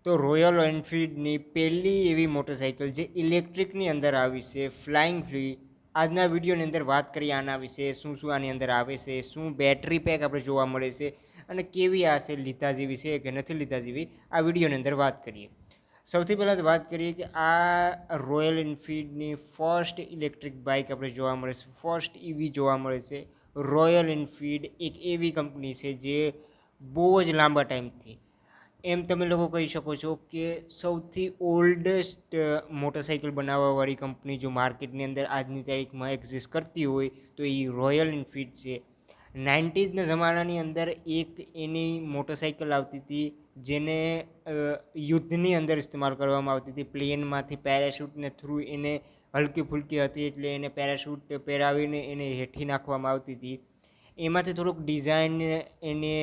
તો રોયલ એનફિલ્ડની પહેલી એવી મોટરસાઇકલ જે ઇલેક્ટ્રિકની અંદર આવી છે, ફ્લાઇંગ ફ્રી. આજના વિડીયોની અંદર વાત કરીએ આના વિશે, શું શું આની અંદર આવે છે, શું બેટરી પેક આપણે જોવા મળે છે અને કેવી આ છે, લીધા જેવી છે કે નથી લીધા જેવી, આ વિડીયોની અંદર વાત કરીએ. સૌથી પહેલાં તો વાત કરીએ કે આ રોયલ એનફિલ્ડની ફર્સ્ટ ઇલેક્ટ્રિક બાઇક આપણે જોવા મળે છે, ફર્સ્ટ ઇવી જોવા મળે છે. રોયલ એનફિલ્ડ એક એવી કંપની છે જે બહુ જ લાંબા ટાઈમથી, એમ તમે લોકો કહી શકો છો કે સૌથી ઓલ્ડેસ્ટ મોટરસાઇકલ બનાવવાવાળી કંપની જો માર્કેટની અંદર આજની તારીખમાં એક્ઝિસ્ટ કરતી હોય તો એ રોયલ એનફિલ્ડ છે. 90s જમાનાની અંદર એક એની મોટરસાઇકલ આવતી હતી જેને યુદ્ધની અંદર ઇસ્તેમાલ કરવામાં આવતી હતી. પ્લેનમાંથી પેરાશૂટને થ્રુ એને હલકી ફૂલકી હતી એટલે એને પેરાશૂટ પહેરાવીને એને હેઠી નાખવામાં આવતી હતી. એમાંથી થોડુંક ડિઝાઇન એને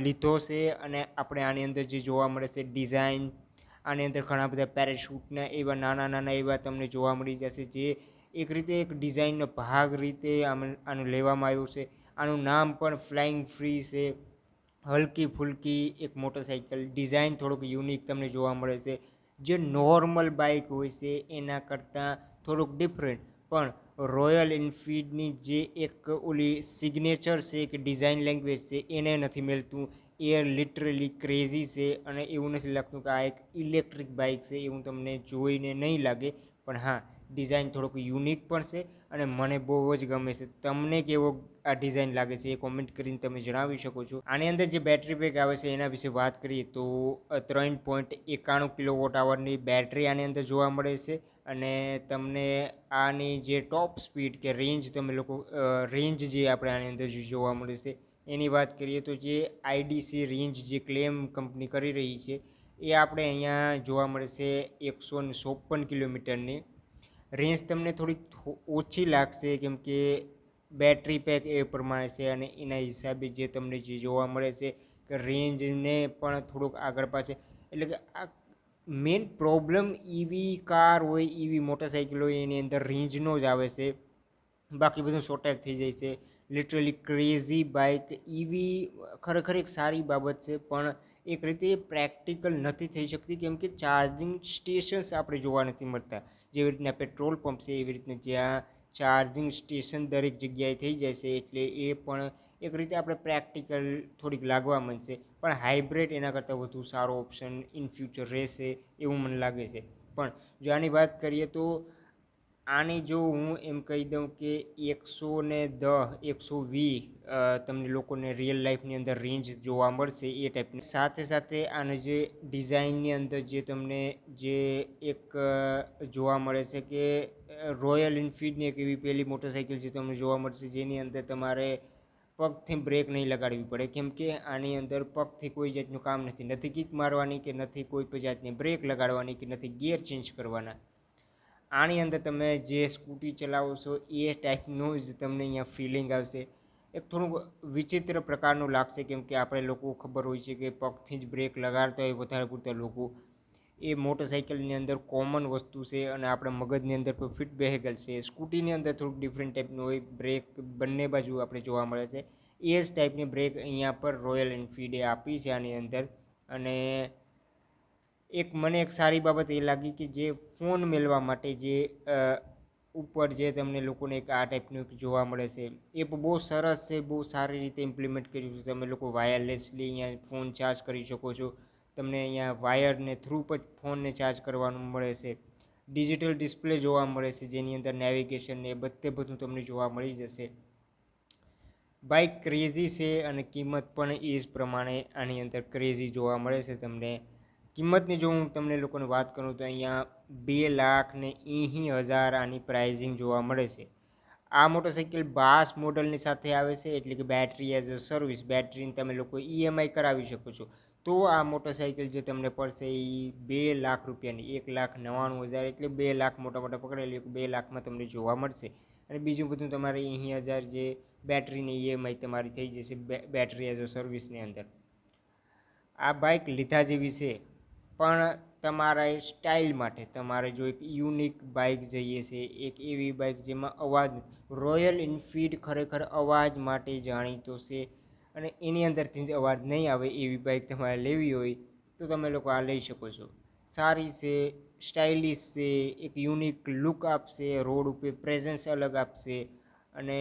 લીધો છે અને આપણે આની અંદર જે જોવા મળે છે ડિઝાઇન, આની અંદર ઘણા બધા પેરાશૂટના એવા નાના નાના એવા તમને જોવા મળી જશે, જે એક રીતે એક ડિઝાઇનનો ભાગ રીતે આનું લેવામાં આવ્યું છે. આનું નામ પણ ફ્લાઇંગ ફ્રી છે. હલકી ફૂલકી એક મોટરસાઇકલ, ડિઝાઇન થોડુંક યુનિક તમને જોવા મળે છે. જે નોર્મલ બાઇક હોય છે એના કરતાં થોડુંક ડિફરન્ટ, પણ રોયલ એનફિલ્ડની જે એક ઓલી સિગ્નેચર છે કે ડિઝાઇન લેંગ્વેજ છે એને નથી મળતું. એ લિટરલી ક્રેઝી છે અને એવું નથી લાગતું કે આ એક ઇલેક્ટ્રિક બાઇક છે એવું તમને જોઈને નહીં લાગે. પણ હા, ડિઝાઇન થોડુંક યુનિક પણ છે અને મને બહુ જ ગમે છે. તમને કેવો આ ડિઝાઇન લાગે છે એ કોમેન્ટ કરીને તમે જણાવી શકો છો. આની અંદર જે બેટરી પેક આવે છે એના વિશે વાત કરીએ તો 3.91 કિલોવોટ આવરની બેટરી આની અંદર જોવા મળે છે અને તમને આની જે ટોપ સ્પીડ કે રેન્જ તમે લોકો રેન્જ જે આપણે આની અંદર જોવા મળે છે એની વાત કરીએ તો જે આઈડીસી રેન્જ જે ક્લેમ કંપની કરી રહી છે એ આપણે અહીંયા જોવા મળે છે 154 કિલોમીટરની. રેન્જ તમને થોડીક ઓછી લાગશે કેમ કે બેટરી પેક એ પ્રમાણે છે અને એના હિસાબે જે તમને જે જોવા મળે છે કે રેન્જને પણ થોડુંક આગળ પાછળ, એટલે કે આ મેઇન પ્રોબ્લેમ ઈવી કાર હોય, ઈવી મોટરસાઇકલ હોય એની અંદર રેન્જનો જ આવે છે. બાકી બધું શોર્ટેજ થઈ જાય છે. Literally crazy bike. ઈવી ખરેખર એક સારી બાબત છે પણ એક રીતે પ્રેક્ટિકલ નથી થઈ શકતી કેમ કે ચાર્જિંગ સ્ટેશન્સ આપણે જોવા નથી મળતા. જેવી રીતના પેટ્રોલ પંપ છે એવી રીતના જ્યાં ચાર્જિંગ સ્ટેશન દરેક જગ્યાએ થઈ જાય છે એટલે એ પણ એક રીતે આપણે પ્રેક્ટિકલ થોડીક લાગવા માંડશે. પણ હાઇબ્રિડ એના કરતાં વધુ સારો ઓપ્શન ઇન ફ્યુચર રહેશે એવું મને લાગે છે. પણ જો આની વાત કરીએ તો આની જો હું એમ કહી દઉં કે 110 120 તમને લોકોને રિયલ લાઈફની અંદર રેન્જ જોવા મળશે એ ટાઈપની. સાથે સાથે આની જે ડિઝાઇનની અંદર જે તમને જે એક જોવા મળે છે કે રોયલ એનફિલ્ડની એક એવી પહેલી મોટરસાઇકલ જે તમને જોવા મળશે જેની અંદર તમારે પગથી બ્રેક નહીં લગાડવી પડે કેમ કે આની અંદર પગથી કોઈ જાતનું કામ નથી, નથી કિક મારવાની કે નથી કોઈ જાતની બ્રેક લગાડવાની કે નથી ગિયર ચેન્જ કરવાના. આની અંદર તમે જે સ્કૂટી ચલાવો છો એ ટાઈપનું જ તમને અહીંયા ફિલિંગ આવશે. એક થોડુંક વિચિત્ર પ્રકારનું લાગશે કેમ કે આપણે લોકો ખબર હોય છે કે પગથી જ બ્રેક લગાડતા હોય વધારે પૂરતા લોકો. એ મોટરસાઇકલની અંદર કોમન વસ્તુ છે અને આપણા મગજની અંદર પણ ફિટ બેહેગલ છે. સ્કૂટીની અંદર થોડુંક ડિફરન્ટ ટાઈપનું હોય, બ્રેક બંને બાજુ આપણે જોવા મળે છે. એ જ ટાઈપની બ્રેક અહીંયા પર રોયલ એનફિલ્ડે આપી છે આની અંદર. અને મને એક સારી બાબત એ લાગી કે જે ફોન મેળવા માટે જે ઉપર જે તમને લોકોને એક આ ટાઈપનું જોવા મળે છે એ બહુ સરસ છે, બહુ સારી રીતે ઇમ્પ્લિમેન્ટ કર્યું છે. તમે લોકો વાયરલેસલી અહીંયા ફોન ચાર્જ કરી શકો છો. તમને અહીંયા વાયરને થ્રુ પર ફોનને ચાર્જ કરવાનું મળે છે. ડિજિટલ ડિસ્પ્લે જોવા મળે છે જેની અંદર નેવિગેશન એ બધું તમને જોવા મળી જશે. બાઇક ક્રેઝી છે અને કિંમત પણ એ જ પ્રમાણે આની અંદર ક્રેઝી જોવા મળે છે તમને. કિંમતની જો હું તમને લોકોને વાત કરું તો અહીંયા 2,80,000 આની પ્રાઇઝિંગ જોવા મળે છે. આ મોટરસાઇકલ 12 મોડલની સાથે આવે છે એટલે કે બેટરી એઝ અ સર્વિસ, બેટરીને તમે લોકો ઈએમઆઈ કરાવી શકો છો. તો આ મોટરસાઇકલ જે તમને પડશે એ 2 લાખ રૂપિયાની, 1,99,000 એટલે 2 લાખ મોટા મોટા પકડેલી 2 લાખમાં તમને જોવા મળશે. અને બીજું બધું તમારે 80,000 જે બેટરીની ઈએમઆઈ તમારી થઈ જશે બેટરી એઝ અ સર્વિસની અંદર. આ બાઇક લીધા જેવી છે પણ તમારા સ્ટાઇલ માટે તમારે જો એક યુનિક બાઇક જોઈએ છે, એક એવી બાઇક જેમાં અવાજ, રોયલ એનફિલ્ડ ખરેખર અવાજ માટે જાણીતો છે અને એની અંદરથી જ અવાજ નહીં આવે એવી બાઇક તમારે લેવી હોય તો તમે લોકો આ લઈ શકો છો. સારી છે, સ્ટાઇલિશ છે, એક યુનિક લુક આપશે, રોડ ઉપર પ્રેઝન્સ અલગ આપશે અને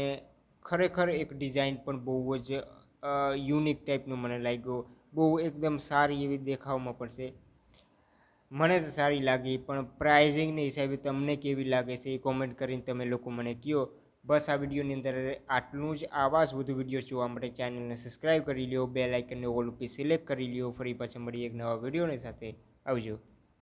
ખરેખર એક ડિઝાઇન પણ બહુ જ યુનિક ટાઈપનું મને લાગ્યો. બહુ એકદમ સારી એવી દેખાવમાં પણ છે. મને તો સારી લાગી, પણ પ્રાઇઝિંગની હિસાબે તમને કેવી લાગે છે એ કોમેન્ટ કરીને તમે લોકો મને કહો. બસ આ વિડીયોની અંદર આટલું જ. આવા જ વધુ વિડીયો જોવા માટે ચેનલને સબસ્ક્રાઈબ કરી લ્યો, બેલ આઇકનને ઓલ ઉપર સિલેક્ટ કરી લ્યો. ફરી પાછા મળીએ એક નવા વિડીયોની સાથે. આવજો.